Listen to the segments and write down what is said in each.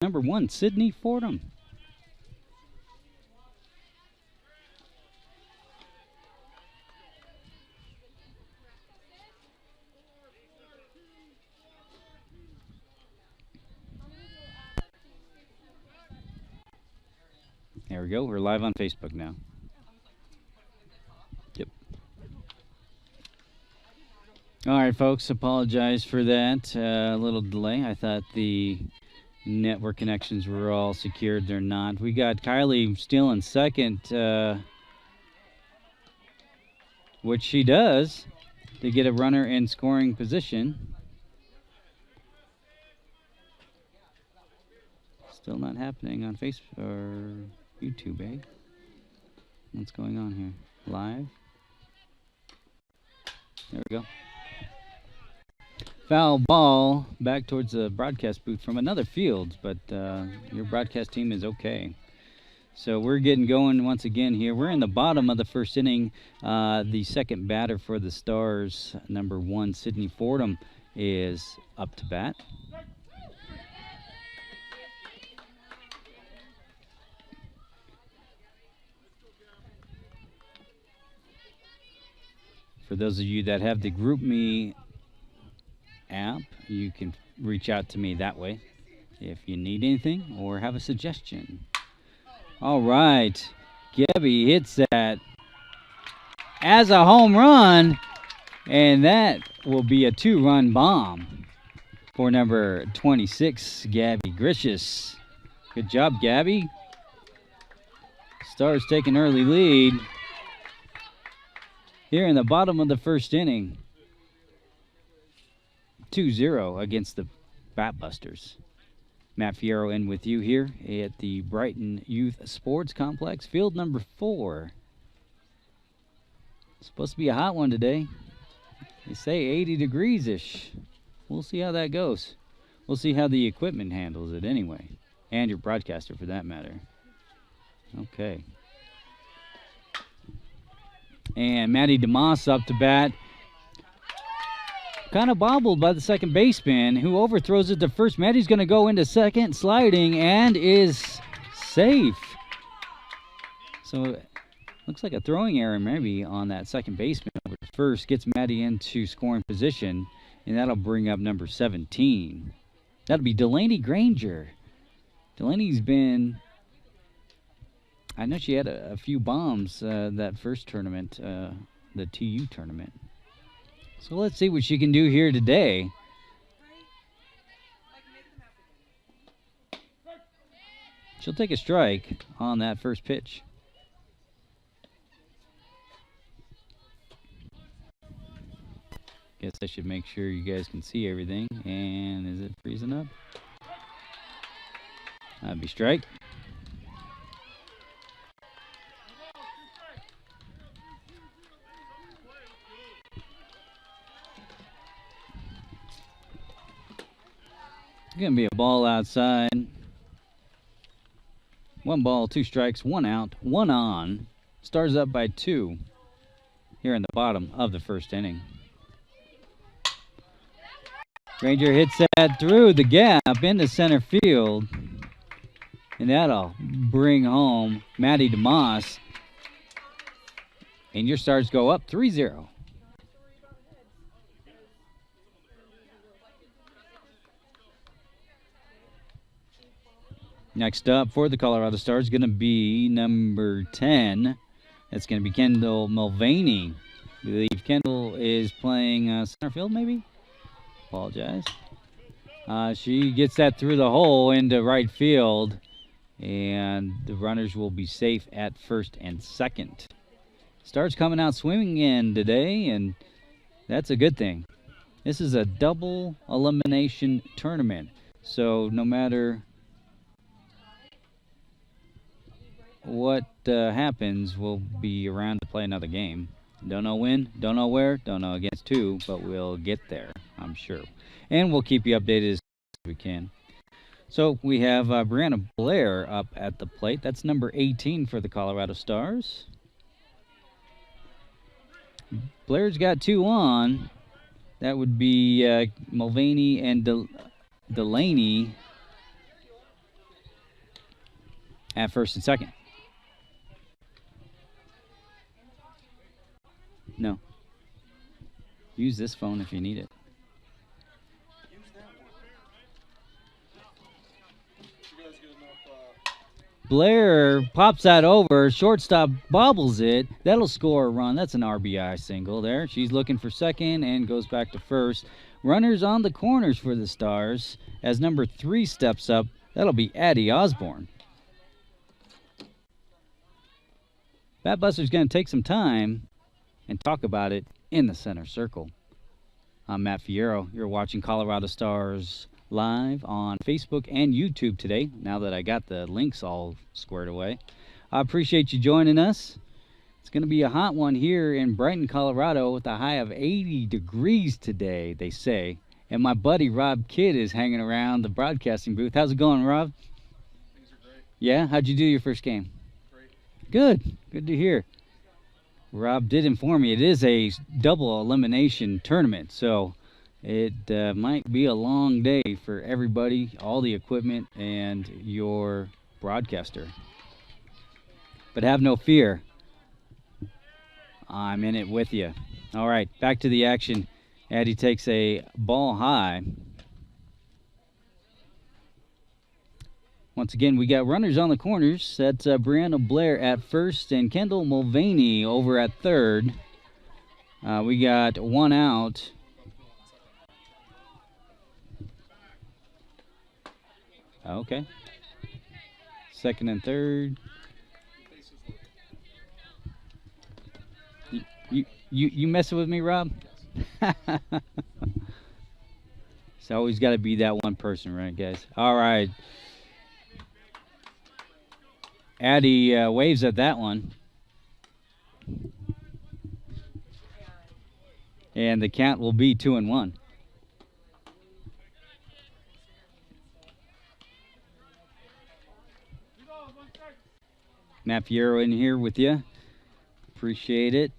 number 1, Sydney Fordham. There we go. We're live on Facebook now. Yep. All right, folks. Apologize for that little delay. I thought the network connections were all secured. They're not. We got Kylie still in second, which she does to get a runner in scoring position. Still not happening on Facebook or YouTube, eh? What's going on here? Live. There we go. Foul ball back towards the broadcast booth from another field, but your broadcast team is okay. So we're getting going once again here. We're in the bottom of the first inning. The second batter for the Stars, number 1, Sydney Fordham, is up to bat. For those of you that have the GroupMe app, you can reach out to me that way if you need anything or have a suggestion. All right, Gabby hits that as a home run, and that will be a 2-run bomb for number 26, Gabby Gricius. Good job, Gabby. Stars take an early lead here in the bottom of the first inning. 2-0 against the Batbusters. Matt Fierro in with you here at the Brighton Youth Sports Complex, field number 4. It's supposed to be a hot one today. They say 80 degrees-ish. We'll see how that goes. We'll see how the equipment handles it anyway, and your broadcaster for that matter. Okay. And Maddie DeMoss up to bat. Kind of bobbled by the second baseman, who overthrows it to first. Maddie's going to go into second, sliding, and is safe. So looks like a throwing error maybe on that second baseman. First gets Maddie into scoring position, and that'll bring up number 17. That'll be Delaney Granger. Delaney's been... I know she had a few bombs that first tournament, the TU tournament. So let's see what she can do here today. She'll take a strike on that first pitch. Guess I should make sure you guys can see everything. And is it freezing up? That'd be strike. Going to be a ball outside. 1 ball, 2 strikes, 1 out, 1 on. Stars up by 2 here in the bottom of the first inning. Granger hits that through the gap into center field. And that'll bring home Maddie DeMoss. And your Stars go up 3-0. Next up for the Colorado Stars going to be number 10. That's going to be Kendall Mulvaney. I believe Kendall is playing center field, maybe? Apologize. She gets that through the hole into right field, and the runners will be safe at first and second. Stars coming out swimming in today, and that's a good thing. This is a double elimination tournament, so no matter what happens, we'll be around to play another game. Don't know when, don't know where, don't know against who, but we'll get there, I'm sure. And we'll keep you updated as we can. So we have Brianna Blair up at the plate. That's number 18 for the Colorado Stars. Blair's got 2 on. That would be Mulvaney and Delaney. at first and second. No. Use this phone if you need it. Blair pops that over. Shortstop bobbles it. That'll score a run. That's an RBI single there. She's looking for second and goes back to first. Runners on the corners for the Stars as number 3 steps up. That'll be Addie Osborne. Batbusters going to take some time and talk about it in the center circle. I'm Matt Fierro. You're watching Colorado Stars live on Facebook and YouTube today, now that I got the links all squared away. I appreciate you joining us. It's going to be a hot one here in Brighton, Colorado, with a high of 80 degrees today, they say. And my buddy Rob Kidd is hanging around the broadcasting booth. How's it going, Rob? Things are great. Yeah? How'd you do your first game? Great. Good. Good to hear. Rob did inform me it is a double elimination tournament, so it might be a long day for everybody, all the equipment, and your broadcaster. But have no fear. I'm in it with you. All right, back to the action. Addie takes a ball high. Once again, we got runners on the corners. That's Brianna Blair at first and Kendall Mulvaney over at third. We got one out. Okay. Second and third. You messing with me, Rob? It's always got to be that one person, right, guys? All right. Addie waves at that one. And the count will be 2-1. Matt Fierro in here with you. Appreciate it.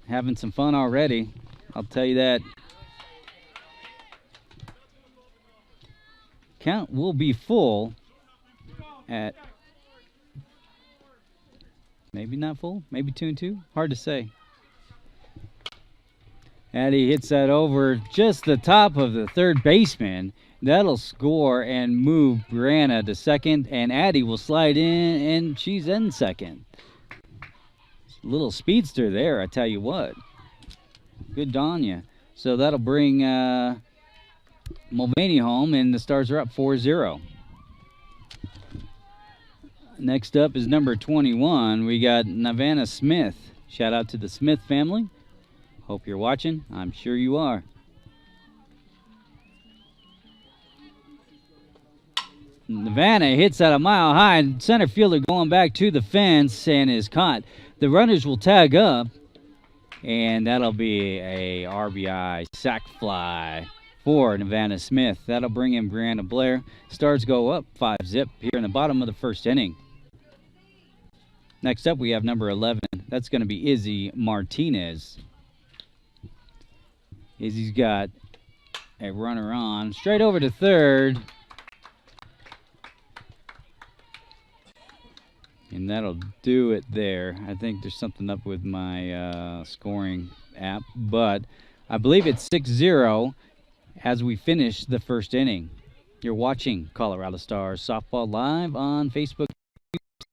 Having some fun already. I'll tell you that. Count will be full at... Maybe not full. Maybe 2-2. Hard to say. Addie hits that over just the top of the third baseman. That'll score and move Brianna to second. And Addie will slide in, and she's in second. Little speedster there, I tell you what. Good on ya. So that'll bring Mulvaney home, and the Stars are up 4-0. Next up is number 21. We got Navana Smith. Shout out to the Smith family. Hope you're watching. I'm sure you are. Navana hits at a mile high. Center fielder going back to the fence and is caught. The runners will tag up, and that'll be a RBI sac fly for Navana Smith. That'll bring in Brianna Blair. Stars go up 5-0 here in the bottom of the first inning. Next up, we have number 11. That's going to be Izzy Martinez. Izzy's got a runner on. Straight over to third. And that'll do it there. I think there's something up with my scoring app. But I believe it's 6-0 as we finish the first inning. You're watching Colorado Stars Softball live on Facebook,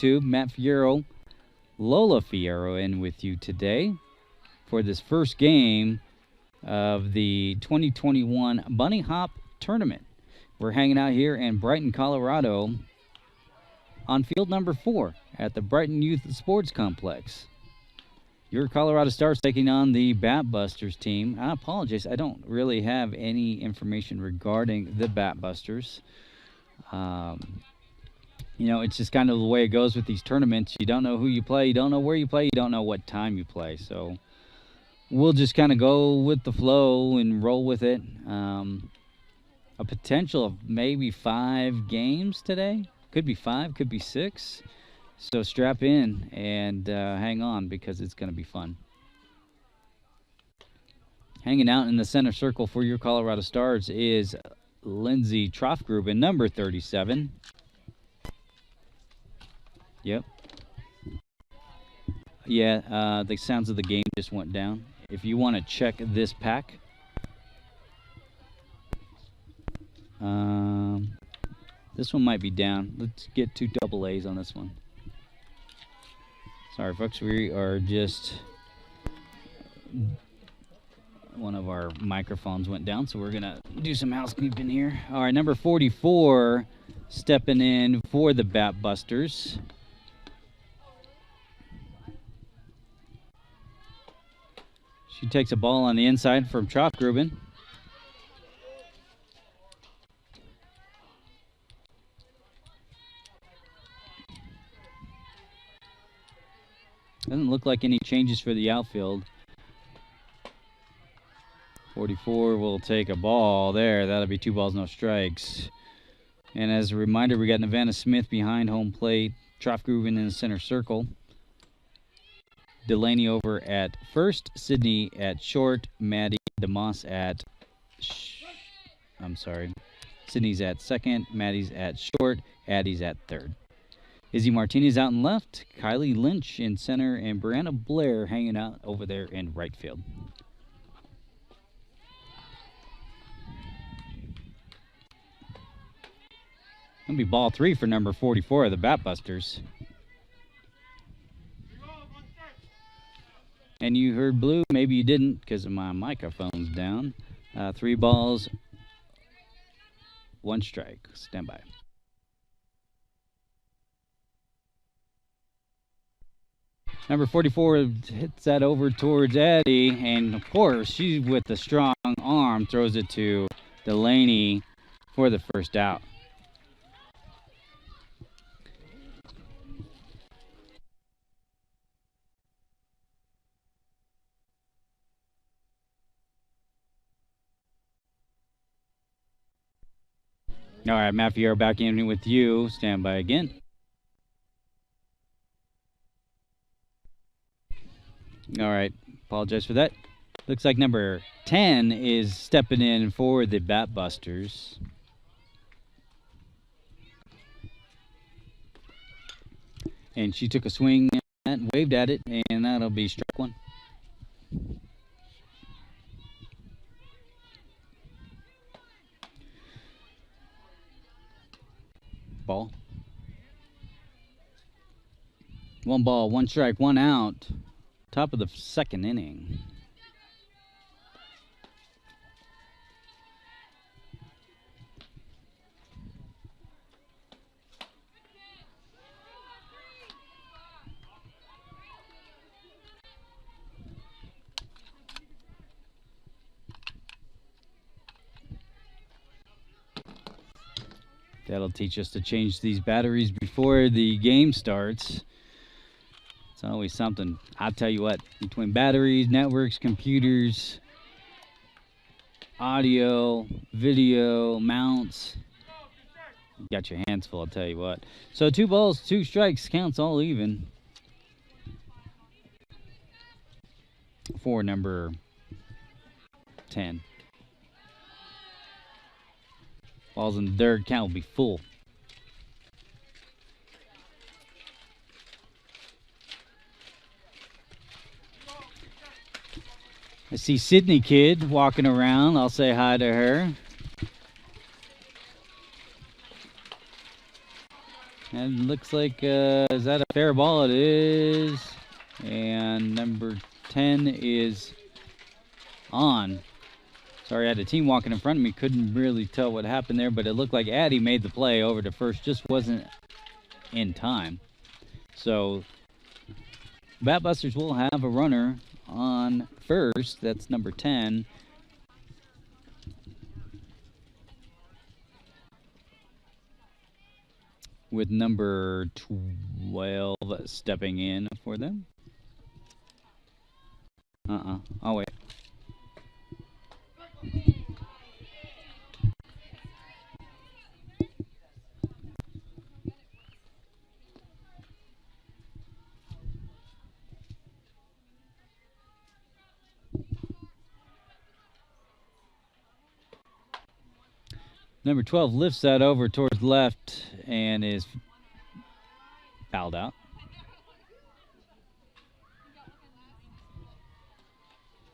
YouTube. Matt Fierro, Lola Fierro in with you today for this first game of the 2021 Bunny Hop Tournament. We're hanging out here in Brighton, Colorado on field number 4 at the Brighton Youth Sports Complex. Your Colorado Stars taking on the Batbusters team. I apologize, I don't really have any information regarding the Batbusters. You know, it's just kind of the way it goes with these tournaments. You don't know who you play, you don't know where you play, you don't know what time you play. So we'll just kind of go with the flow and roll with it. A potential of maybe 5 games today. Could be 5, could be 6. So strap in and hang on, because it's going to be fun. Hanging out in the center circle for your Colorado Stars is Lindsey Troftgruben, number 37. Yep. Yeah, the sounds of the game just went down. If you want to check this pack, this one might be down. Let's get 2 double A's on this one. Sorry, folks. We are just... One of our microphones went down, so we're going to do some housekeeping here. All right, number 44 stepping in for the Batbusters. She takes a ball on the inside from Troftgruben. Doesn't look like any changes for the outfield. 44 will take a ball there. That'll be 2 balls, no strikes. And as a reminder, we got Nevada Smith behind home plate. Troftgruben in the center circle. Delaney over at first. Sydney at short. Maddie DeMoss at... I'm sorry. Sydney's at second. Maddie's at short. Addie's at third. Izzy Martinez out in left. Kylie Lynch in center. And Brianna Blair hanging out over there in right field. Gonna be ball 3 for number 44 of the Batbusters. And you heard blue. Maybe you didn't because my microphone's down. 3 balls, 1 strike. Stand by. Number 44 hits that over towards Addie. And, of course, she, with a strong arm, throws it to Delaney for the first out. All right, Matt Fierro back in with you. Stand by again. All right, apologize for that. Looks like number 10 is stepping in for the Batbusters. And she took a swing and waved at it, and that'll be strike 1. Ball. 1 ball, 1 strike, 1 out. Top of the 2nd inning. That'll teach us to change these batteries before the game starts. It's always something. I'll tell you what, between batteries, networks, computers, audio, video, mounts, you got your hands full, I'll tell you what. So 2 balls, 2 strikes, counts all even for number 10. Balls in the dirt, count will be full. I see Sydney Kid walking around. I'll say hi to her. And it looks like, is that a fair ball? It is. And number 10 is on. Sorry, I had a team walking in front of me. Couldn't really tell what happened there, but it looked like Addie made the play over to first. Just wasn't in time. So, Batbusters will have a runner on first. That's number 10. With number 12 stepping in for them. I'll wait. Number 12 lifts that over towards left and is Fouled out.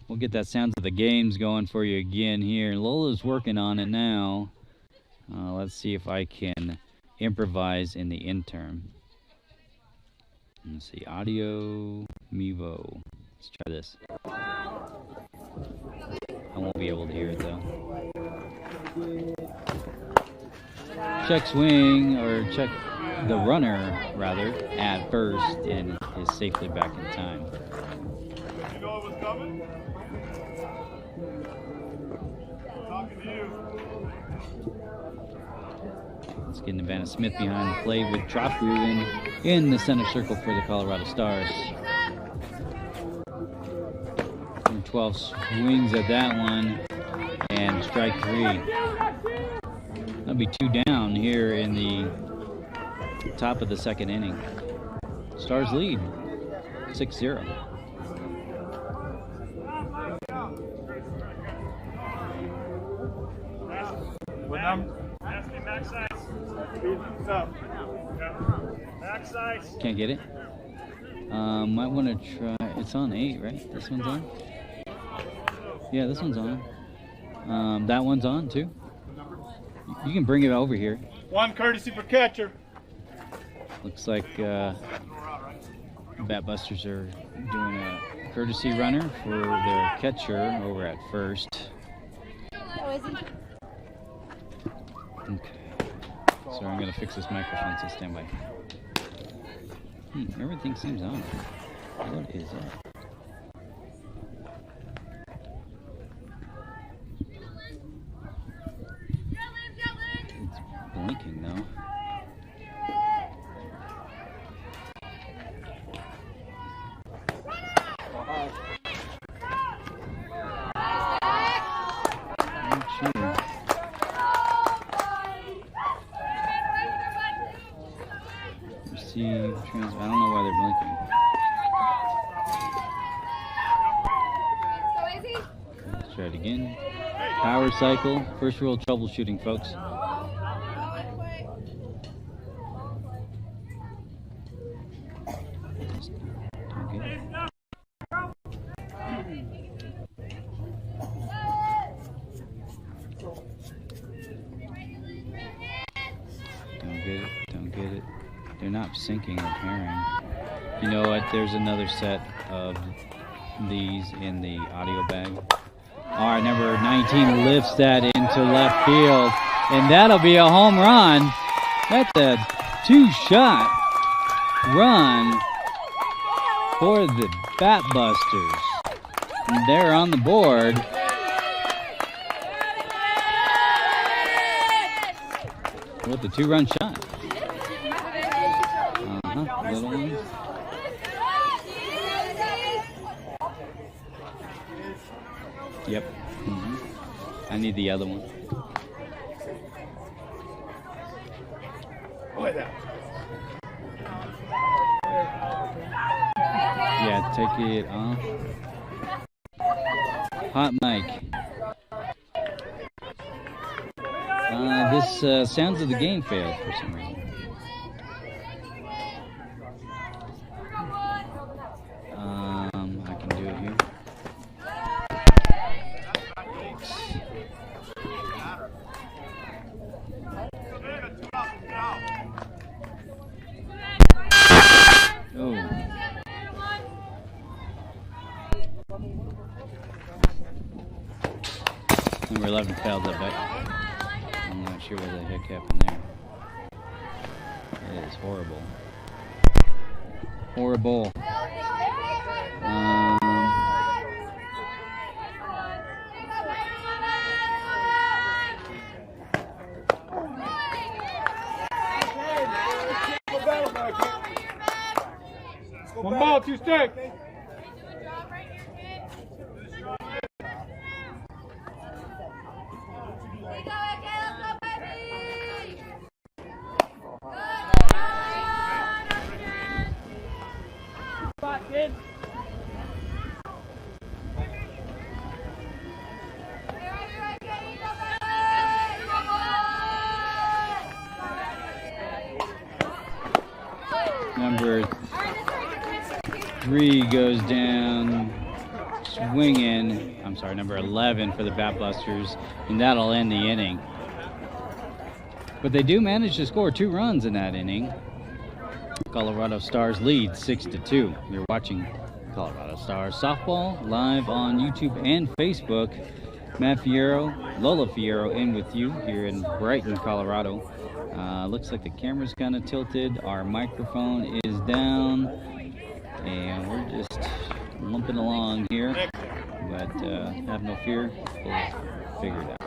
We'll get that sounds of the games going for you again here. Lola's working on it now. Let's see if I can improvise in the interim. Let's see, audio, Mevo. Let's try this. I won't be able to hear it though. Check swing, or check the runner, rather, at first, and is safely back in time. You know it was coming? Talking to you. Let's get Nevada Smith behind the plate with Troftgruben in the center circle for the Colorado Stars. 12 swings at that one, and strike 3. That'll be 2 down here in the top of the second inning. Stars lead 6-0. What number? Ask me max size. Max size. Can't get it. Might want to try. It's on 8, right? This one's on? Yeah, this one's on. That one's on too. You can bring it over here. One courtesy for catcher. Looks like Batbusters are doing a courtesy runner for their catcher over at first. Okay. So I'm going to fix this microphone, so stand by. Everything seems on. What is that? It's blinking though. I don't know why they're blinking. Let's try it again. Power cycle. First rule of troubleshooting, folks. Don't get it. They're not syncing or pairing. You know what? There's another set of these in the audio bag. All right, number 19 lifts that into left field, and that'll be a home run. That's a 2-shot run for the Batbusters. And they're on the board. With the 2-run shot. Little ones. Yep. I need the other one. Yeah, take it off. Hot mic. This sounds of the game failed for some reason. I can do it here. Oh. Number 11 fouled that back. I'm not sure what the heck happened there. It is horrible. Horrible. One ball, 2 strikes. Number 3 goes down swinging. I'm sorry, number 11 for the Batbusters, and that'll end the inning. But they do manage to score 2 runs in that inning. Colorado Stars lead 6-2. You're watching Colorado Stars softball live on YouTube and Facebook. Matt Fierro, Lola Fierro in with you here in Brighton, Colorado. Looks like the camera's kind of tilted. Our microphone is down, and we're just lumping along here. But have no fear, we'll figure it out.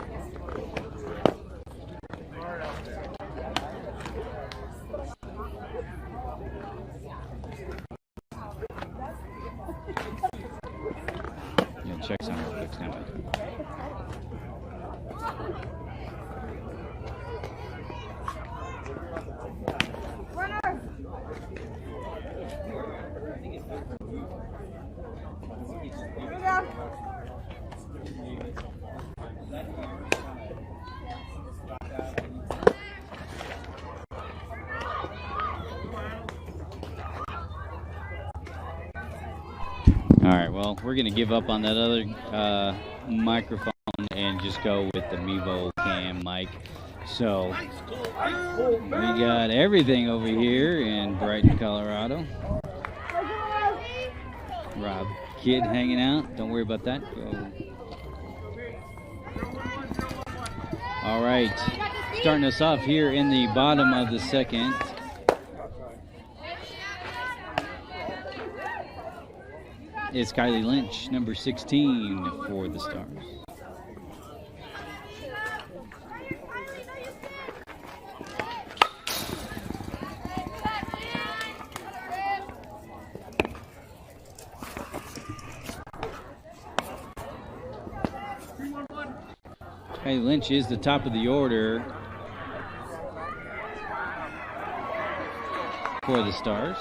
Yeah, check some real quick, stand by. All right, well, we're going to give up on that other microphone and just go with the Mevo Cam mic. So we got everything over here in Brighton, Colorado. Rob Kidd hanging out. Don't worry about that. Go. All right, starting us off here in the bottom of the second. It's Kylie Lynch, number 16 for the Stars. Kylie Lynch is the top of the order for the Stars.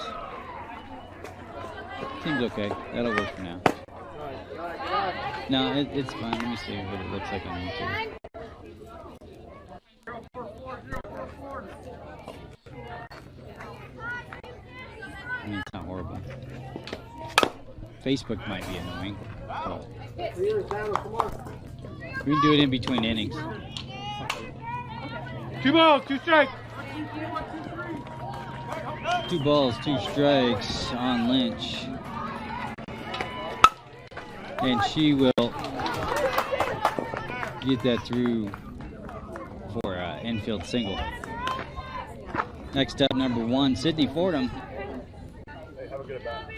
Seems okay. That'll work for now. No, it's fine. Let me see what it looks like on YouTube. I mean, it's not horrible. Facebook might be annoying. But we can do it in between innings. 2 balls, 2 strikes. 2 balls, 2 strikes on Lynch. And she will get that through for an infield single. Next up, number 1, Sydney Fordham.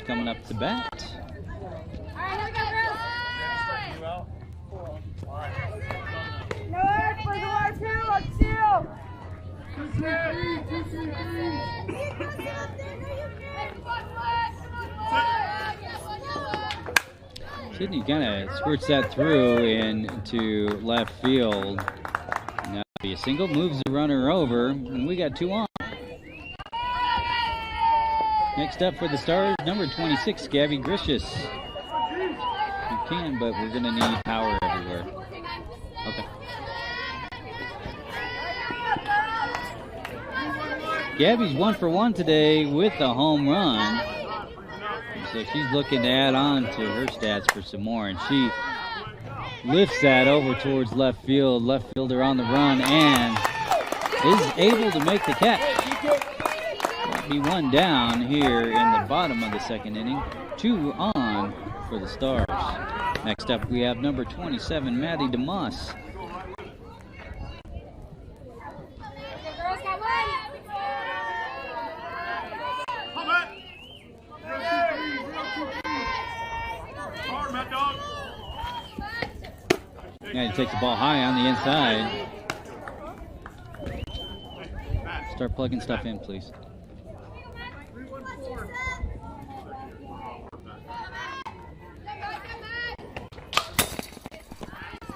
Coming up to bat. Sydney kind of squirts that through into left field. Now be a single, moves the runner over, and we got 2 on. Next up for the Stars, number 26, Gabriella Gricius. You can, but we're going to need power everywhere. Okay. Gabby's 1 for 1 today with a home run. So she's looking to add on to her stats for some more, and she lifts that over towards left field. Left fielder on the run and is able to make the catch. That'll be 1 down here in the bottom of the second inning. 2 on for the Stars. Next up, we have number 27, Maddie DeMoss. Now he takes the ball high on the inside. Start plugging stuff in, please.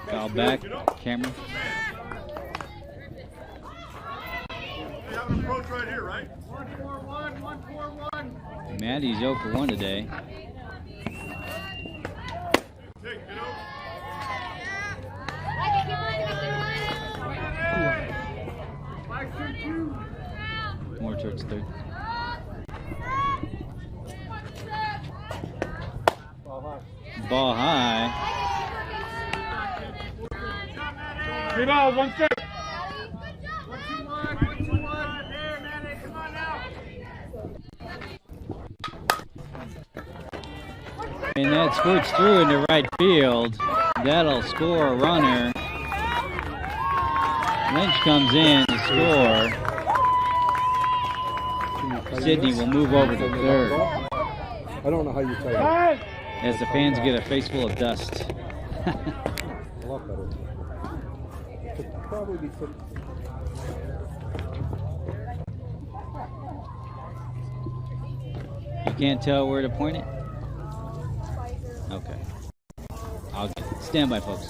Foul back, camera. Right here, right? 1-4-1, 1-4-1. Maddie's 0 for 1 today. More towards third. Ball high. 3 balls, 1 strike. And that squirts through into right field. That'll score a runner. Lynch comes in to score. Sidney will move over to third. I don't know how you tell that. As the fans get a face full of dust. A lot better. Could probably be fixed. You can't tell where to point it? Okay. I'll get it. Stand by, folks.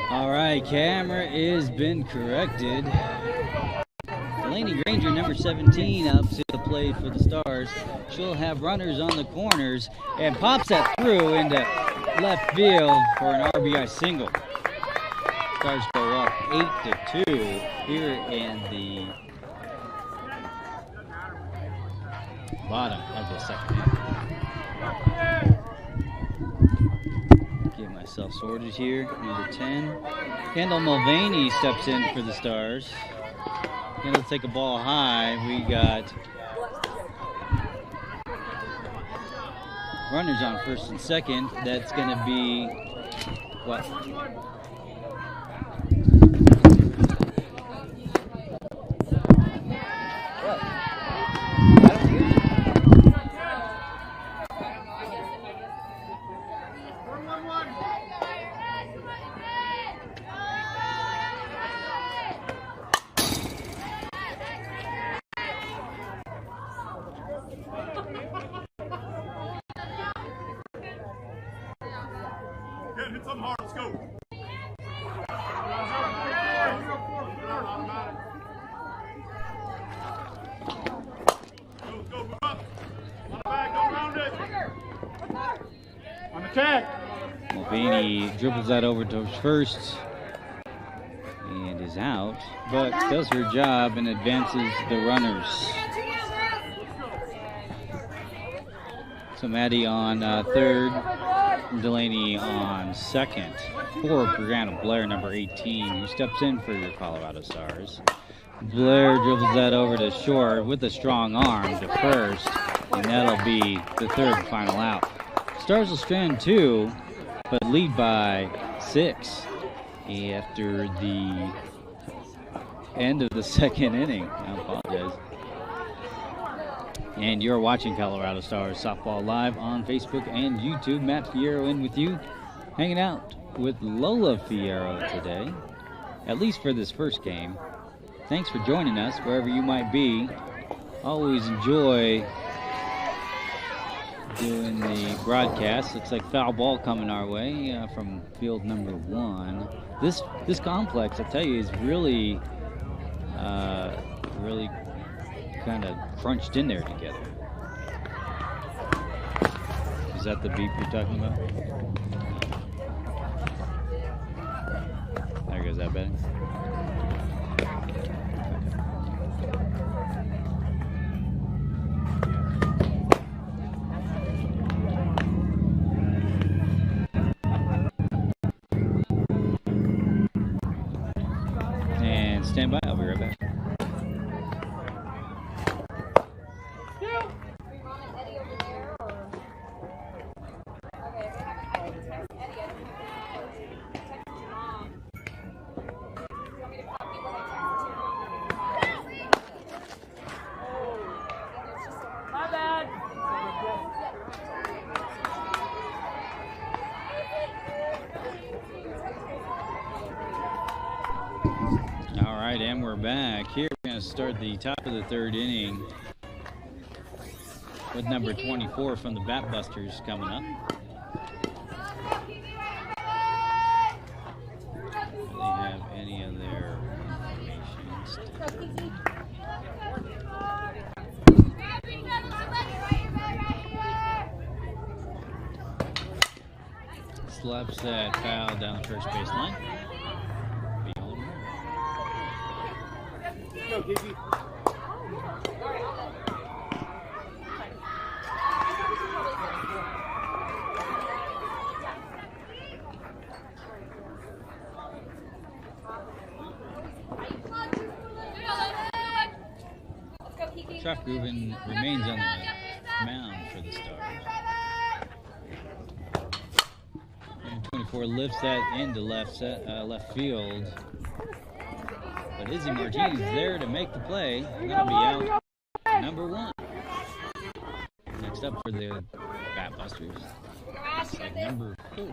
All right, camera has been corrected. Delaney Granger, number 17, up to the plate for the Stars. She'll have runners on the corners and pops that through into left field for an RBI single. Stars go up 8-2 here in the bottom of the second half. Get myself sorted here. Number 10. Kendall Mulvaney steps in for the Stars. Gonna take a ball high. We got runners on first and second. That's gonna be what? Hit something hard, let's go. Go, move up. On the back, go around it. On the tag. Mulvaney dribbles that over to first and is out, but does her job and advances the runners. So Maddie on third, Delaney on second. For Brianna Blair, number 18, who steps in for your Colorado Stars. Blair dribbles that over to short with a strong arm to first, and that'll be the third and final out. Stars will strand 2, but lead by 6 after the end of the second inning. I apologize. And you're watching Colorado Stars Softball Live on Facebook and YouTube. Matt Fierro in with you, hanging out with Lola Fierro today, at least for this first game. Thanks for joining us wherever you might be. Always enjoy doing the broadcast. Looks like foul ball coming our way from field number 1. This complex, I tell you, is really kind of crunched in there together. Is that the beep you're talking about? There goes that betting. And stand by, I'll be right back. right, and we're back. Here we're going to start the top of the third inning with number 24 from the Batbusters coming up. Do they have any of their information? Slaps that foul down the first baseline. Go, Gigi. Troftgruben remains on the mound for the Stars. And 24 lifts that into left field. But Izzy Martinez there to make the play. They're going to be out number 1. Next up for the Batbusters, it's like number 4.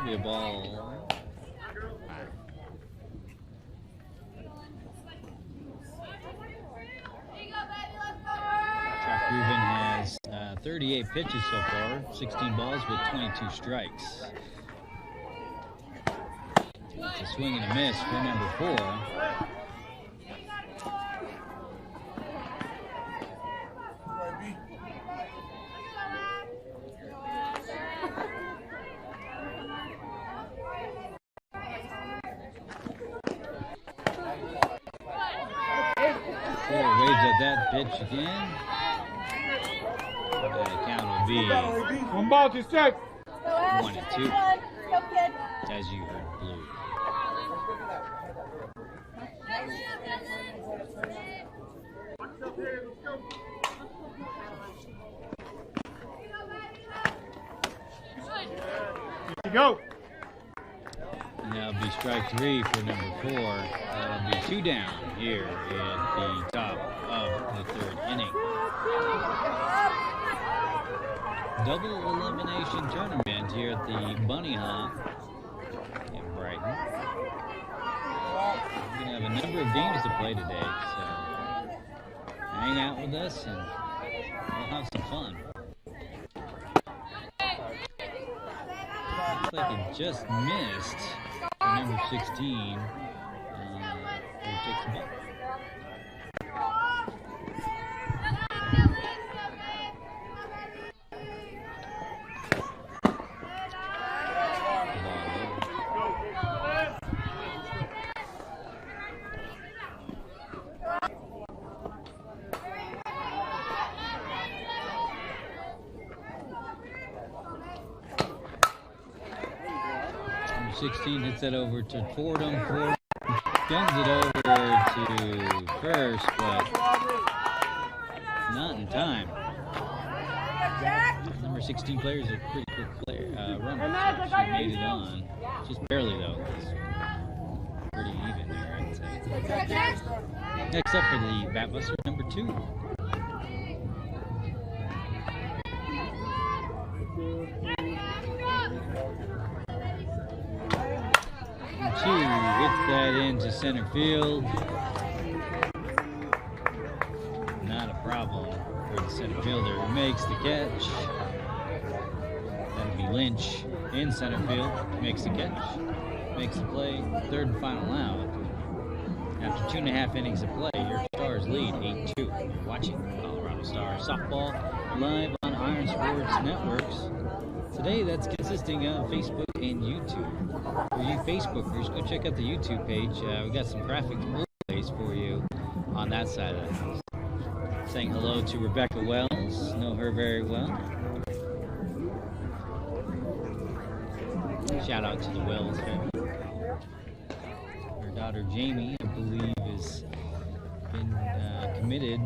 Be a ball. Troftgruben has 38 pitches so far, 16 balls with 22 strikes. It's a swing and a miss for number 4. Waves at that pitch again. The count will be 1 ball to 6. 1-2. As you heard, blue. Go. And that'll be strike 3 for number 4. That'll be 2 down here at the top of the third inning. Double elimination tournament here at the Bunny Hop in Brighton. We're going to have a number of games to play today, so hang out with us and we'll have some fun. Looks like it just missed for number 16. Who takes the ball. Number 16 hits that over to Fordham. Fordham guns it over to first, but not in time. Number 16 player is a pretty quick player, runner. So she made it on. Just barely, though. It's pretty even there, I'd say. Next up for the Batbuster, number 2. Hits that into center field. Not a problem for the center fielder who makes the catch. That'll be Lynch in center field. Makes the catch. Makes the play. Third and final out. After 2.5 innings of play, your Stars lead 8-2. You're watching Colorado Stars softball live on Iron Sports Networks. Today, that's consisting of Facebook and YouTube. For you Facebookers, go check out the YouTube page. We got some graphic overlays for you on that side of the house. Saying hello to Rebecca Wells. Know her very well. Shout out to the Wells family. Her daughter Jamie, I believe, has been committed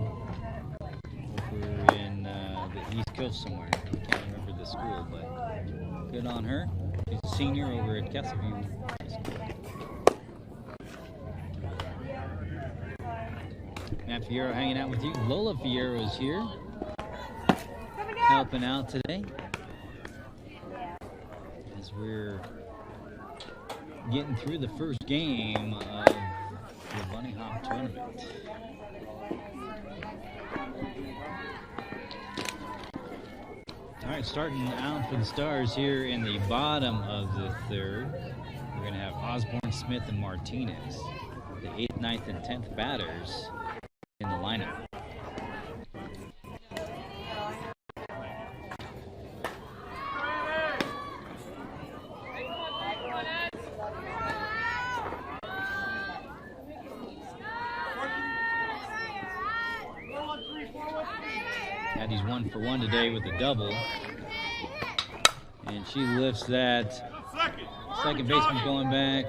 over in the East Coast somewhere. I can't remember school, but good on her. She's a senior over at Castleview High School. Matt Fierro hanging out with you. Lola Fierro is here, helping out today as we're getting through the first game of the Bunny Hop tournament. All right, starting out for the Stars here in the bottom of the third. We're going to have Osborne, Smith, and Martinez, the 8th, 9th, and 10th batters in the lineup. He's 1 for 1 today with a double. And she lifts that. Second baseman going back.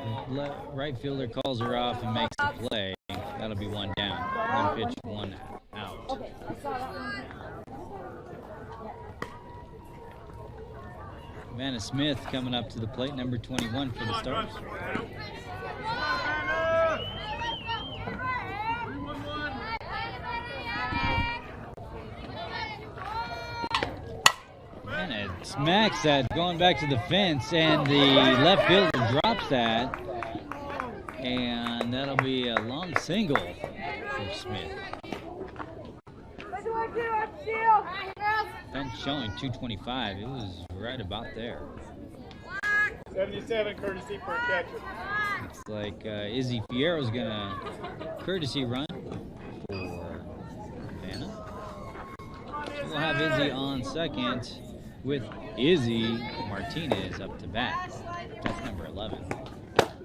Right fielder calls her off and makes the play. That'll be 1 down. 1 pitch, 1 out. Vanna Smith coming up to the plate, number 21 for the Stars. And it smacks that going back to the fence, and the left fielder drops that, and that'll be a long single for Smith. Fence showing 225. It was right about there. 77 courtesy for a catcher. Looks like Izzy Fierro's gonna courtesy run for Vanna. We'll have Izzy on second, with Izzy Martinez up to bat. That's number 11.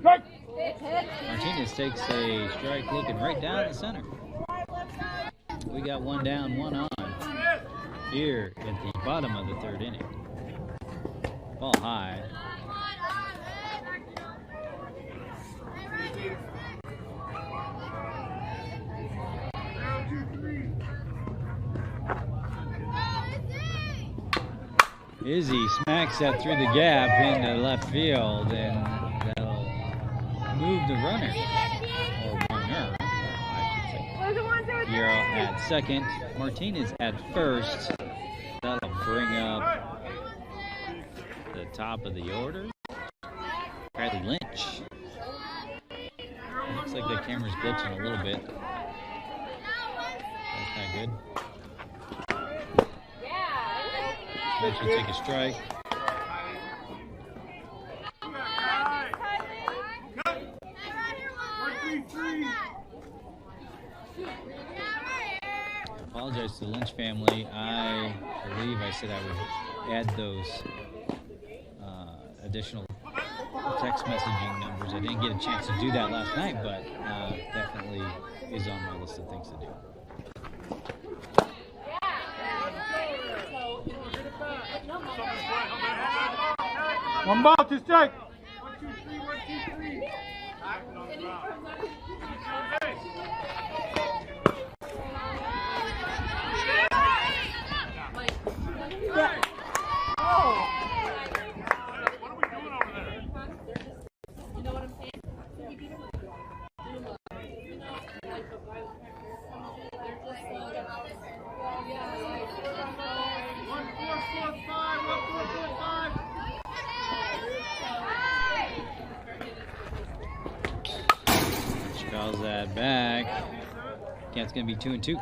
Martinez takes a strike looking right down the center. We got 1 down, 1 on here at the bottom of the third inning. Ball high. Izzy smacks that through the gap into left field, and that'll move the runner, or runner, I should say. Fierro at second, Martinez at first. That'll bring up the top of the order. Bradley Lynch. Looks like the camera's glitching a little bit. That's not good. Lynch will take a strike. I apologize to the Lynch family. I believe I said I would add those additional text messaging numbers. I didn't get a chance to do that last night, but definitely is on my list of things to do. One ball, 2 strike. 1, 2, 3, 1, 2, 3. Acting on the ground. What are we doing over there? You know what I'm saying? Calls that back. It's going to be 2-2.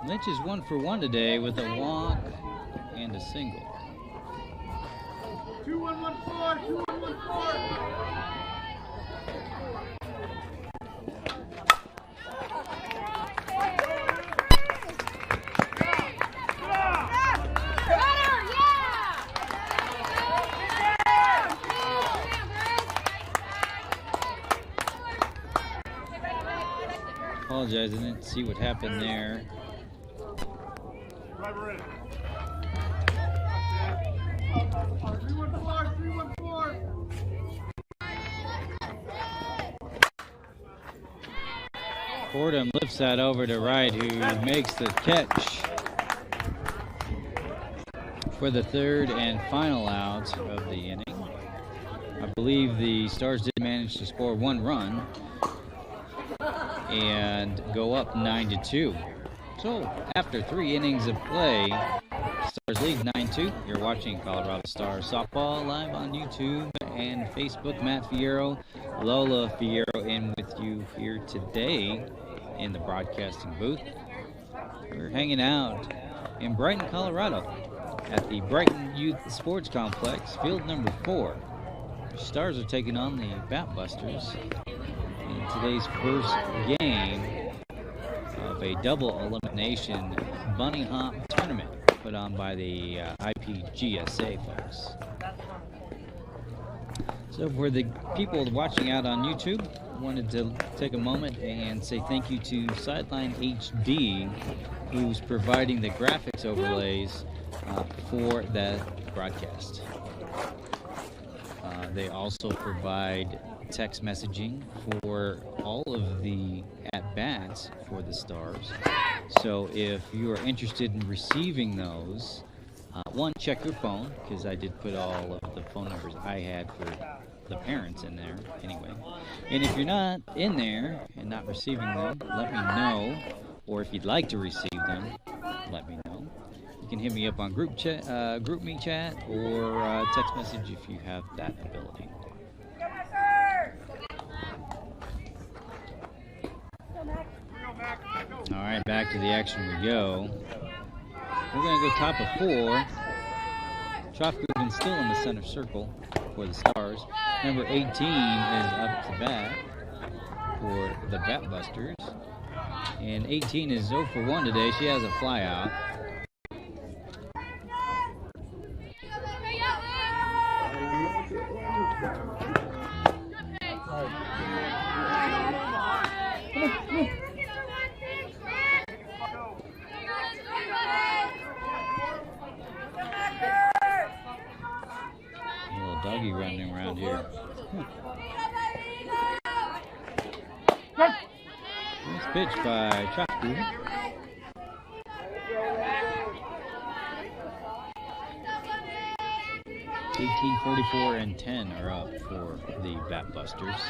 Lynch is 1 for 1 today with a walk and a single. 2-1-1-4. 2-1-1-4. Apologize, I didn't see what happened there. Driver in. 3-1-4. 3-1-4. Fordham lifts that over to right, who makes the catch. for the third and final out of the inning. I believe the Stars did manage to score 1 run and go up 9-2. So after 3 innings of play, Stars lead 9-2. You're watching Colorado Stars softball live on YouTube and Facebook. Matt Fierro, Lola Fierro in with you here today in the broadcasting booth. We're hanging out in Brighton, Colorado at the Brighton Youth Sports Complex, field number 4. Stars are taking on the Batbusters in today's first game of a double elimination bunny hop tournament put on by the IPGSA folks. So for the people watching out on YouTube, I wanted to take a moment and say thank you to Sideline HD, who's providing the graphics overlays for that broadcast. They also provide text messaging for all of the at-bats for the Stars. So if you are interested in receiving those, one, check your phone, because I did put all of the phone numbers I had for the parents in there anyway. And if you're not in there and not receiving them, let me know. Or if you'd like to receive them, let me know. You can hit me up on group me chat, or text message if you have that ability. All right, back to the action we go. We're going to go top of 4. Troftgruben still in the center circle for the Stars. Number 18 is up to bat for the Batbusters. And 18 is 0 for 1 today. She has a fly out. Doggy running around here. Nice pitch by Troftgruben. $18, 44, and 10 are up for the Batbusters.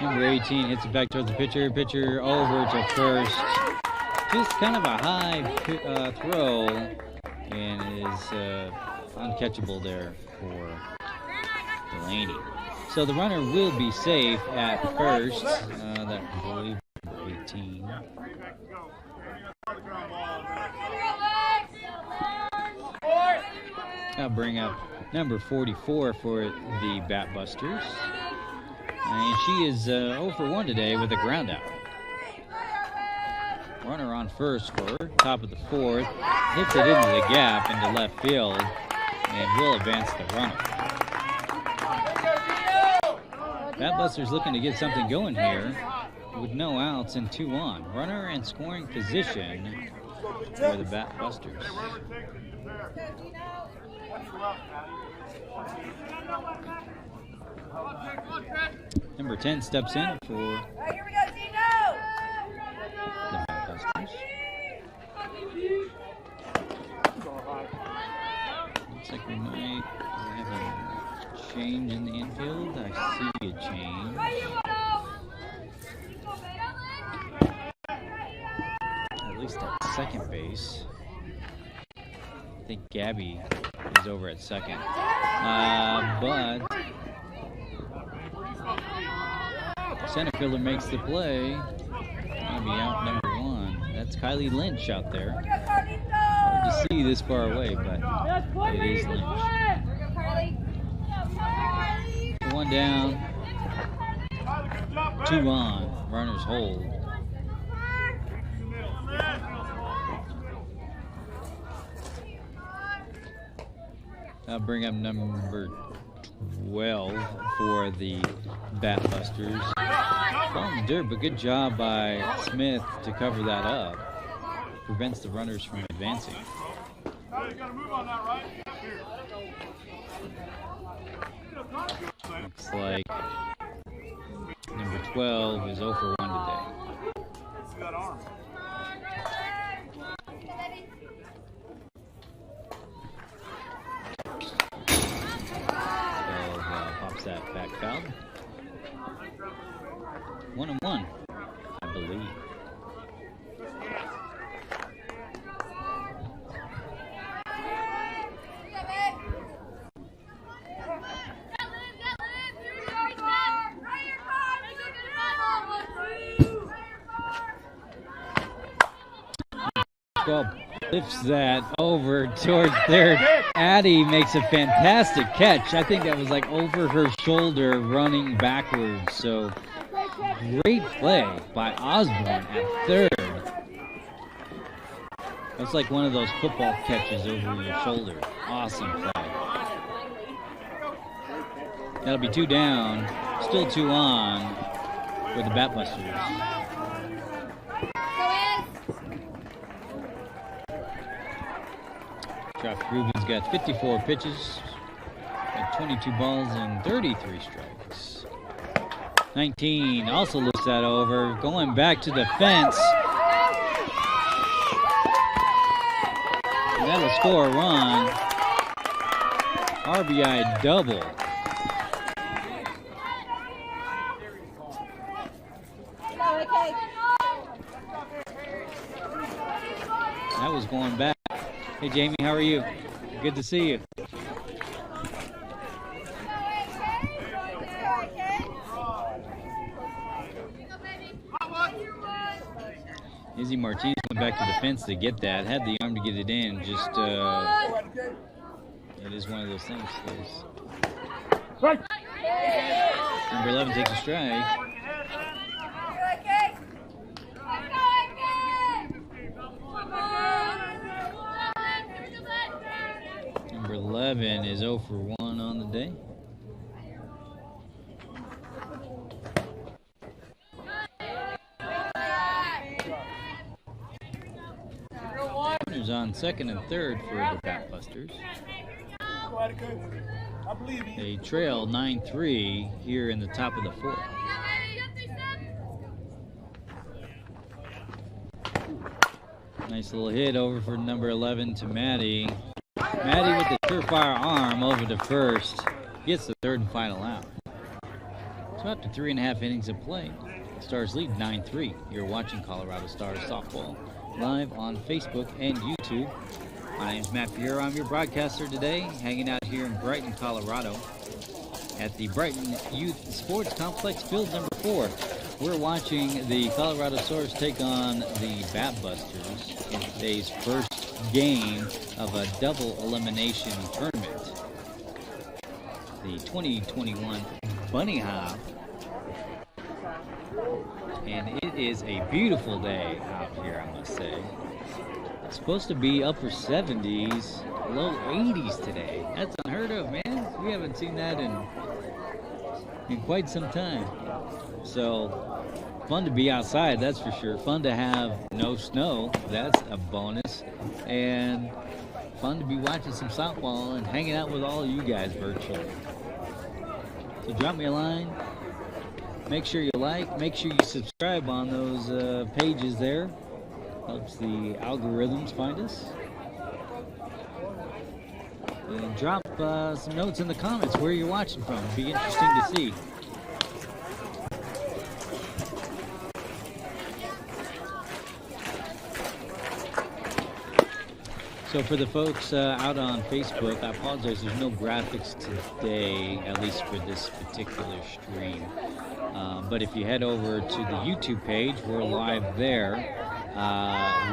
Number 18 hits it back towards the pitcher. Pitcher over to first. Just kind of a high throw, and is uncatchable there for Delaney. So the runner will be safe at first. That I believe 18. I'll bring up number 44 for the Batbusters. And she is 0 for 1 today with a ground out. Runner on first for her, top of the 4th. Hits it into the gap into left field and will advance the runner. Batbusters looking to get something going here with no outs and 2 on. Runner in scoring position for the Batbusters. Number 10 steps in for the Batbusters. Looks like we might have a change in the infield. I see a change. At least at second base. I think Gabby is over at second. But center fielder makes the play. Gonna be out number 1. That's Kylie Lynch out there. Hard to see this far away, but it is Lynch. 1 down, 2 on. Runners hold. I'll bring up number 12 for the Batbusters. Falling dirt, but good job by Smith to cover that up. Prevents the runners from advancing. Looks like number 12 is 0 for 1 today. that arm. Pops that back foul. 1-1, I believe. Lifts that over towards third. Addie makes a fantastic catch. I think that was like over her shoulder running backwards. So great play by Osborne at third. That's like one of those football catches over your shoulder. Awesome play. That'll be 2 down. Still 2 on with the Batbusters. Troftgruben's got 54 pitches, got 22 balls and 33 strikes. 19 also looks that over, going back to the fence. And that'll score a run. RBI double. That was going back. Hey, Jamie, how are you? Good to see you. Izzy Martinez went back to the fence to get that. Had the arm to get it in. Just, it is one of those things. Number 11 takes a strike. Number 11 is 0 for 1 on the day. Runners on second and third for the Batbusters. They trail 9-3 here in the top of the 4th. Nice little hit over for number 11 to Maddie. Maddie with the surefire arm over to first. Gets the 3rd and final out. So after 3.5 innings of play, Stars lead 9-3. You're watching Colorado Stars softball live on Facebook and YouTube. My name's Matt Fierro. I'm your broadcaster today, hanging out here in Brighton, Colorado at the Brighton Youth Sports Complex, field number 4. We're watching the Colorado Stars take on the Batbusters in today's first game of a double elimination tournament. The 2021 Bunny Hop. And it is a beautiful day out here, I must say. It's supposed to be upper 70s, low 80s today. That's unheard of, man. We haven't seen that in quite some time. So, fun to be outside, that's for sure. Fun to have no snow, that's a bonus. And fun to be watching some softball and hanging out with all of you guys virtually. So drop me a line. Make sure you like, make sure you subscribe on those pages there. Helps the algorithms find us. And drop some notes in the comments where you're watching from. It'd be interesting to see. So for the folks out on Facebook, I apologize, there's no graphics today, at least for this particular stream. But if you head over to the YouTube page, we're live there.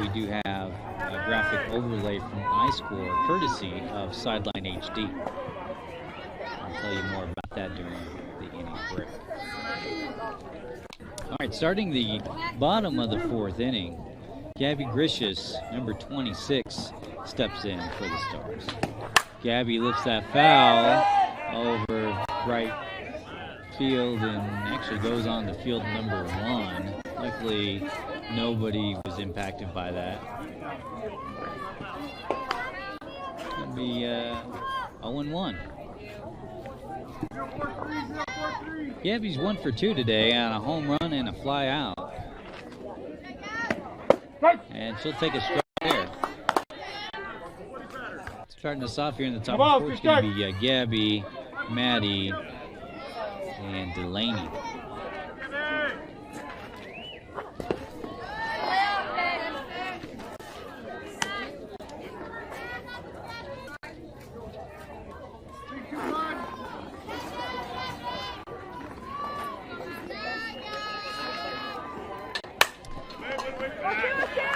We do have a graphic overlay from iScore, courtesy of Sideline HD. I'll tell you more about that during the inning break. All right, starting the bottom of the 4th inning, Gabby Gricius, number 26, steps in for the Stars. Gabby lifts that foul over right field and actually goes on to field number 1. Luckily, nobody was impacted by that. It'll be 0-1. Gabby's 1 for 2 today on a home run and a fly out. And she'll take a strike there. Starting us off here in the top Come on, four, it's good going to be Gabby, Maddie, and Delaney.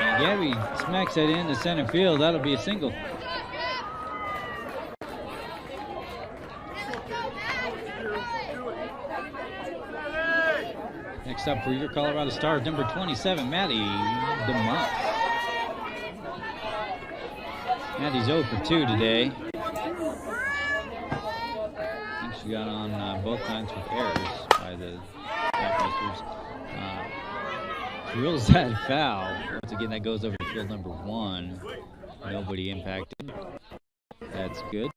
And Gabby smacks that into center field. That'll be a single. Next up for your Colorado Stars, number 27, Maddie DeMott. Maddie's 0 for 2 today. I think she got on both times with errors by the Batbusters. Drills that foul. Once again, that goes over to field number 1. Nobody impacted. That's good.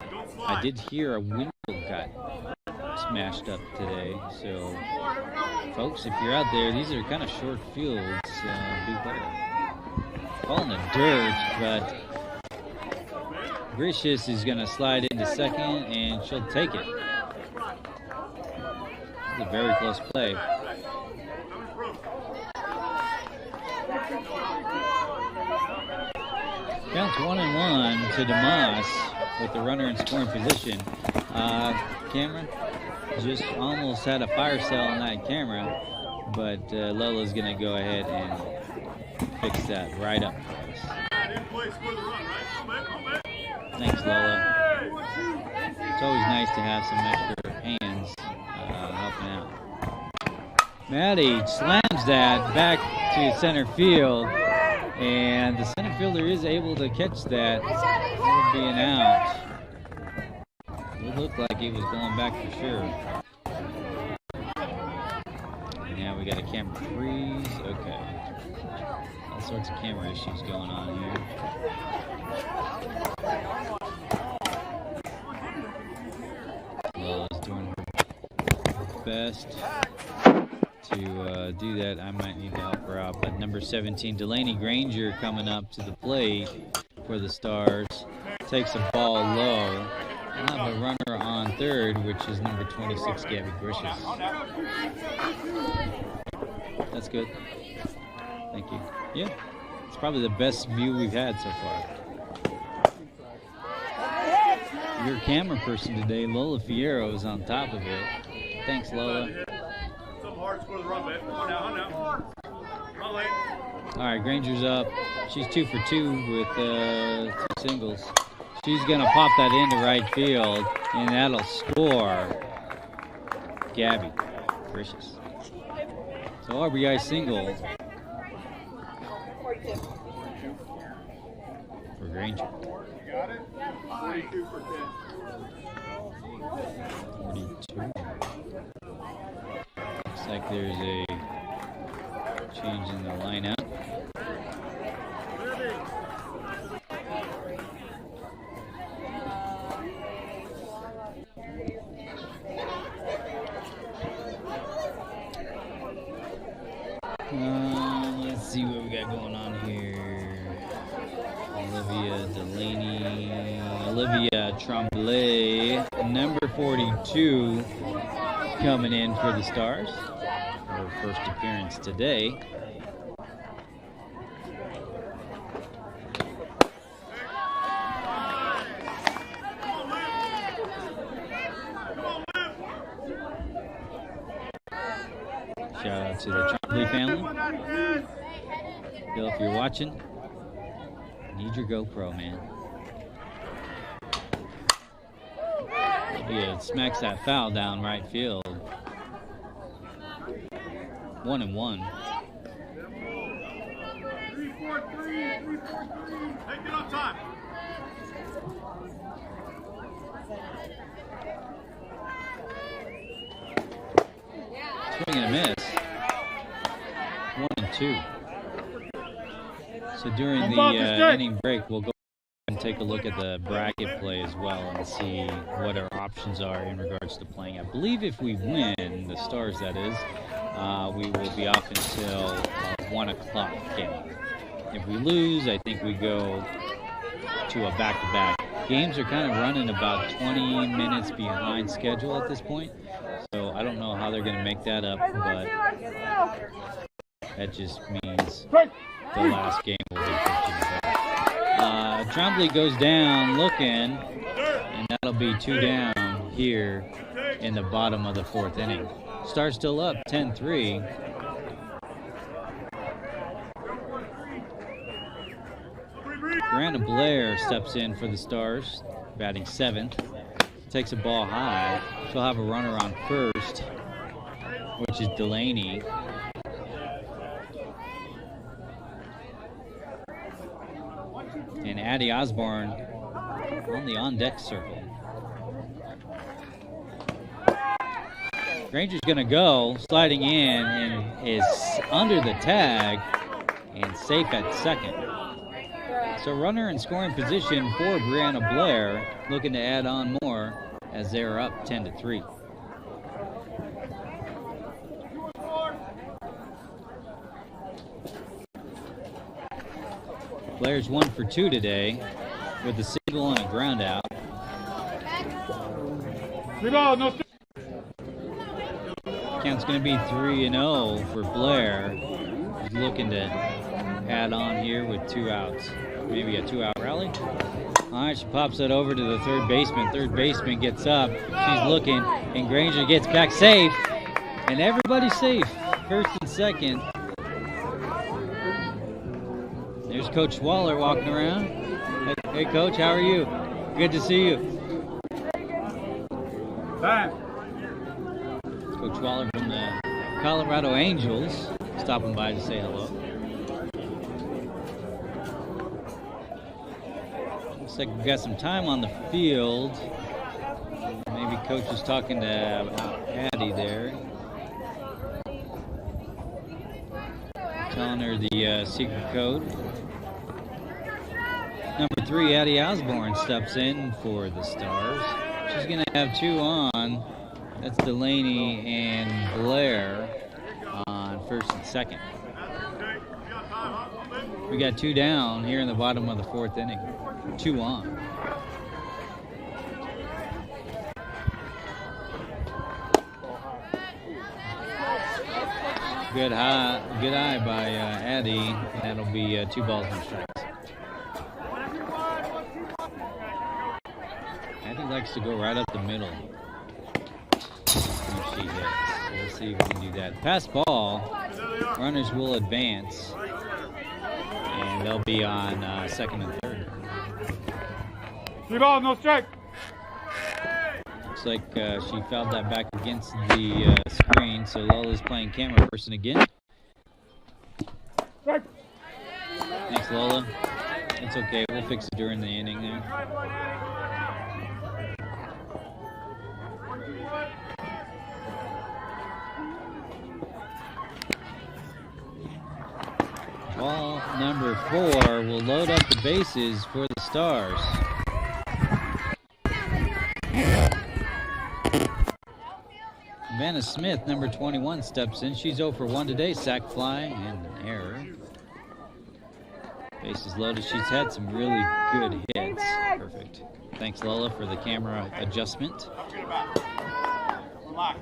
I did hear a window got smashed up today, so folks, if you're out there, these are kind of short fields. Be better. Ball in the dirt, but Gricius is going to slide into second, and she'll take it. It's a very close play. Counts 1-1 to DeMoss with the runner in scoring position. Cameron just almost had a fire sale on that camera, but Lola's going to go ahead and fix that right up for us. Thanks, Lola. It's always nice to have some extra hands helping out. Maddie slams that back to center field, and the center fielder is able to catch that. It'll be an out. It looked like he was going back for sure. Now we got a camera freeze. Okay. All sorts of camera issues going on here. Lola's doing her best to do that. I might need to help her out. But number 17, Delaney Granger, coming up to the plate for the Stars. Takes a ball low. We'll have a runner on third, which is number 26, Gabby Gricius. That's good. Thank you. Yeah, it's probably the best view we've had so far. Your camera person today, Lola Fierro, is on top of it. Thanks, Lola. All right, Granger's up. She's 2 for 2 with 2 singles. She's going to pop that into right field, and that'll score Gabby Gricius. So RBI single for Granger. 42. Looks like there's a change in the lineup. Let's see what we got going on here. Olivia Tremblay, number 42, coming in for the Stars. Her first appearance today. Shout out to the Tremblay family. Bill, if you're watching, need your GoPro, man. Yeah, smacks that foul down right field. 1-1. 3-4-3. Take it on time. Swing and a miss. 1-2. So during the inning break, we'll go and take a look at the bracket play as well and see what our options are in regards to playing. I believe if we win, the Stars that is, we will be off until 1 o'clock game. If we lose, I think we go to a back-to-back. Games are kind of running about 20 minutes behind schedule at this point, so I don't know how they're going to make that up, but that just means the last game will be 15 minutes. Trombley goes down looking, and that'll be 2 down here in the bottom of the 4th inning. Stars still up 10-3. Brianna Blair steps in for the Stars, batting 7th. Takes a ball high. She'll have a runner on first, which is Delaney. And Addie Osborne on the on-deck circle. Granger's gonna go, sliding in, and is under the tag and safe at second. So runner in scoring position for Brianna Blair, looking to add on more as they're up 10-3. Blair's 1 for 2 today with a single and a ground out. Count's going to be 3-0 for Blair. He's looking to add on here with 2 outs. Maybe a 2-out rally. All right, she pops it over to the third baseman. Third baseman gets up. She's looking, and Granger gets back safe. And everybody's safe, first and second. There's Coach Waller walking around. Hey, Coach, how are you? Good to see you. Coach Waller from the Colorado Angels stopping by to say hello. Looks like we've got some time on the field. Maybe Coach is talking to Addie there. Telling her the secret code. Number 3, Addie Osborne steps in for the Stars. She's going to have 2 on. That's Delaney and Blair on first and second. We got 2 down here in the bottom of the 4th inning. 2 on. Good eye by Addie. That'll be 2 balls and strikes. Addie likes to go right up the middle. If she hits. So we'll see if we can do that. Pass ball. Runners will advance. And they'll be on second and third. 3 balls, no strike. Looks like she fouled that back against the screen, so Lola's playing camera person again. Strike. Thanks, Lola. It's okay. We'll fix it during the inning there. Ball number 4 will load up the bases for the Stars. Vanna Smith, number 21, steps in. She's 0 for 1 today. Sac fly and an error. Bases loaded. She's had some really good hits. Perfect. Thanks, Lola, for the camera adjustment. Relax.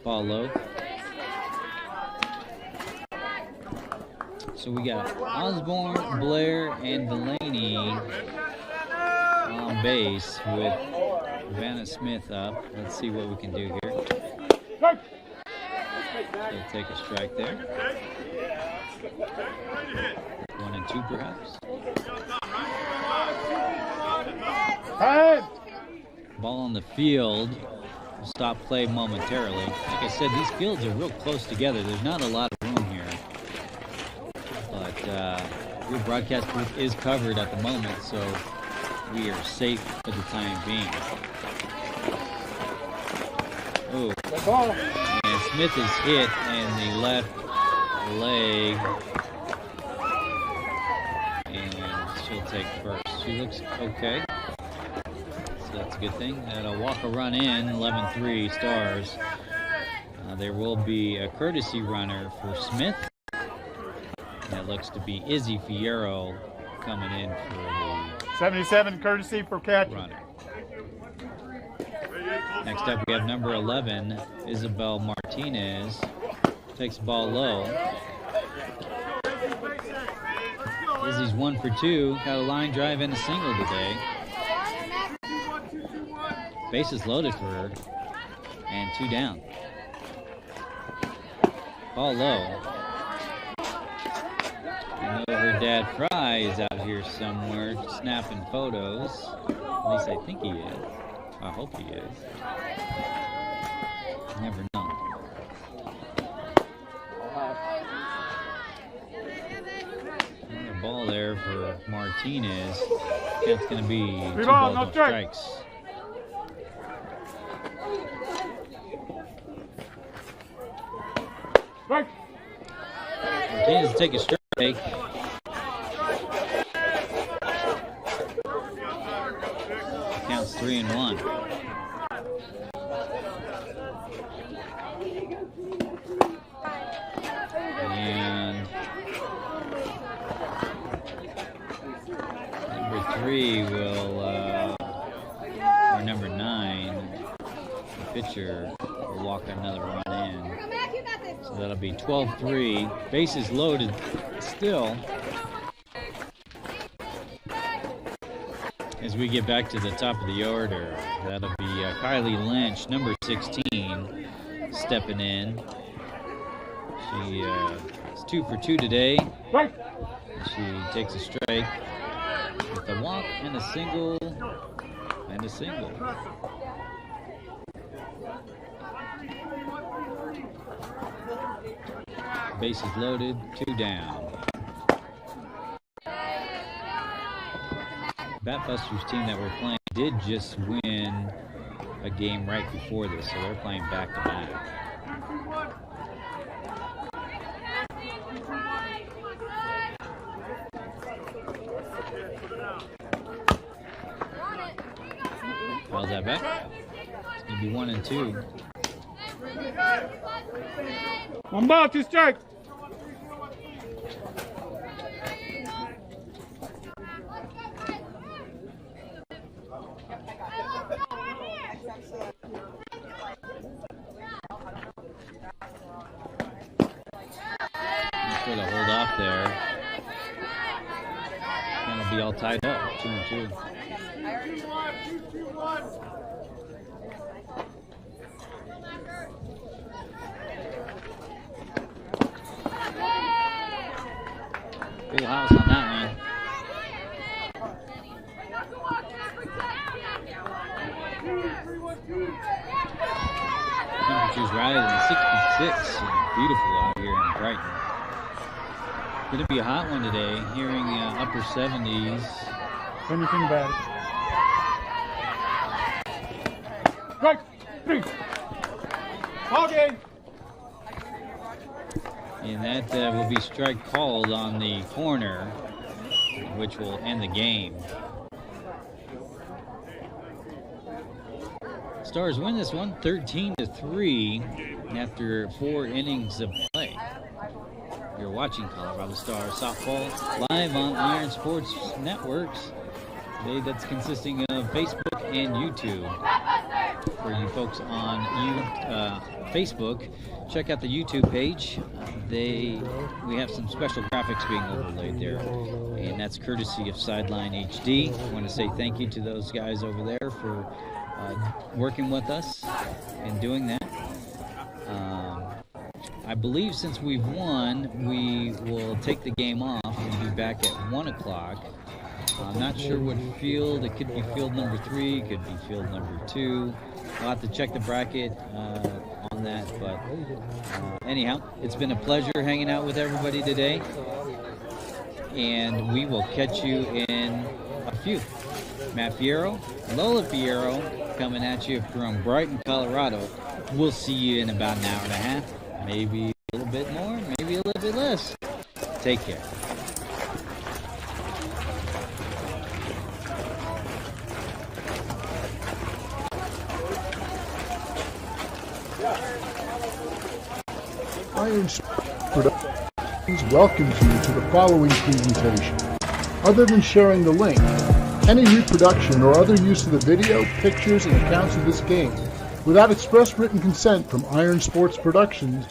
Ball low. So we got Osborne, Blair, and Delaney on base with Vanna Smith up. Let's see what we can do here. They'll take a strike there. 1 and 2 perhaps. Ball on the field. Stop play momentarily. Like I said, these fields are real close together. There's not a lot of room here. But your broadcast booth is covered at the moment, so we are safe for the time being. Oh, and Smith is hit in the left leg. And she'll take first. She looks okay. so that's a good thing. And a walk a run in, 11-3 Stars. There will be a courtesy runner for Smith. That looks to be Izzy Fierro coming in for the 77 courtesy for catch. runner. Next up, we have number 11, Isabel Martinez. Takes the ball low. Izzy's 1 for 2. Got a line drive and a single today. Bases loaded for her. And 2 down. Ball low. I know her dad Fry is out here somewhere snapping photos. At least I think he is. I hope he is. Never know. Another ball there for Martinez. That's going to be 2 balls, no strikes. Strike. Martinez will take a strike. Counts 3-1. And number 3 will, or number 9, the pitcher will walk another run in. So that'll be 12-3. Bases loaded still. As we get back to the top of the order, that'll be Kylie Lynch, number 16, stepping in. She is 2 for 2 today. She takes a strike with a walk and a single and a single. Bases loaded, 2 down. Batbusters team that we're playing did just win a game right before this, so they're playing back-to-back. Fouls that back. It's going to be 1 and 2. 1 ball, 2 strikes. Just got to hold off there. Gonna be all tied up, 2 and 2. Full house on that one. Temperatures rising 66. Beautiful out here in Brighton. Gonna be a hot one today. Hearing upper 70s. Anything bad? Strike. 3. Ball game. And that will be strike called on the corner, which will end the game. Stars win this one 13-3 after 4 innings of play. You're watching Colorado Stars softball live on Iron Sports Networks. Today that's consisting of Facebook and YouTube. For you folks on Facebook, check out the YouTube page. We have some special graphics being overlaid there, and that's courtesy of Sideline HD. I want to say thank you to those guys over there for working with us and doing that. I believe since we've won, we will take the game off and be back at 1 o'clock. I'm not sure what field. It could be field number 3, it could be field number 2. I'll have to check the bracket on that, but anyhow, it's been a pleasure hanging out with everybody today, and we will catch you in a few. Matt Fierro, Lola Fierro, coming at you from Brighton, Colorado. We'll see you in about an hour and a half, maybe a little bit more, maybe a little bit less. Take care. Iron Sports Productions welcomes you to the following presentation. Other than sharing the link, any reproduction or other use of the video, pictures, and accounts of this game without express written consent from Iron Sports Productions